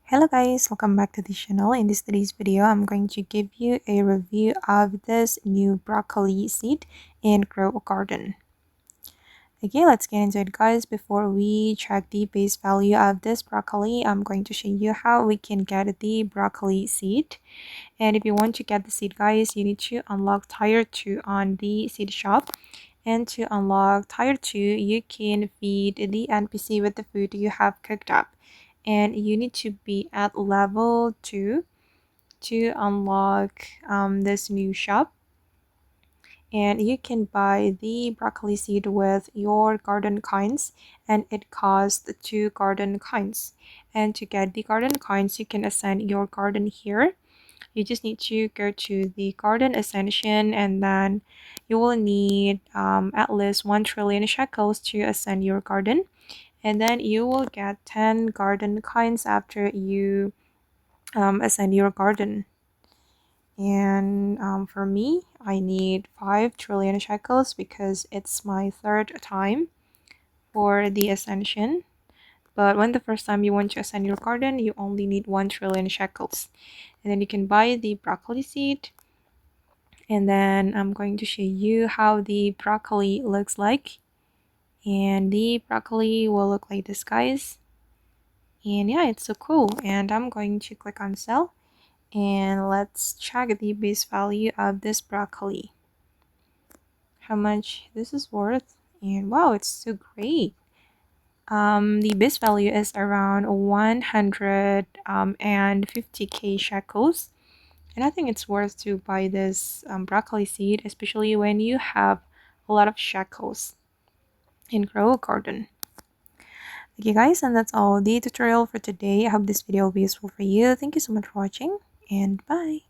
Hello guys, welcome back to the channel. In today's video, I'm going to give you a review of this new broccoli seed in Grow a Garden. Okay, let's get into it guys. Before we check the base value of this broccoli, I'm going to show you how we can get the broccoli seed. And if you want to get the seed guys, you need to unlock tier 2 on the seed shop. And to unlock tier 2, you can feed the NPC with the food you have cooked up. And you need to be at level 2 to unlock this new shop. And you can buy the broccoli seed with your garden coins, and it costs 2 garden coins. And to get the garden coins, you can ascend your garden here. You just need to go to the garden ascension, and then you will need at least 1 trillion shekels to ascend your garden. And then you will get 10 garden coins after you ascend your garden. And for me, I need 5 trillion shekels because it's my 3rd time for the ascension. But when the first time you want to ascend your garden, you only need 1 trillion shekels. And then you can buy the broccoli seed. And then I'm going to show you how the broccoli looks like. And the broccoli will look like this guys. And yeah, it's so cool. And I'm going to click on sell. And let's check the base value of this broccoli. How much this is worth. And wow, it's so great. The base value is around 150k shekels. And I think it's worth to buy this broccoli seed, especially when you have a lot of shekels in Grow a Garden. Okay guys, and that's all the tutorial for today. I hope this video will be useful for you. Thank you so much for watching, and bye.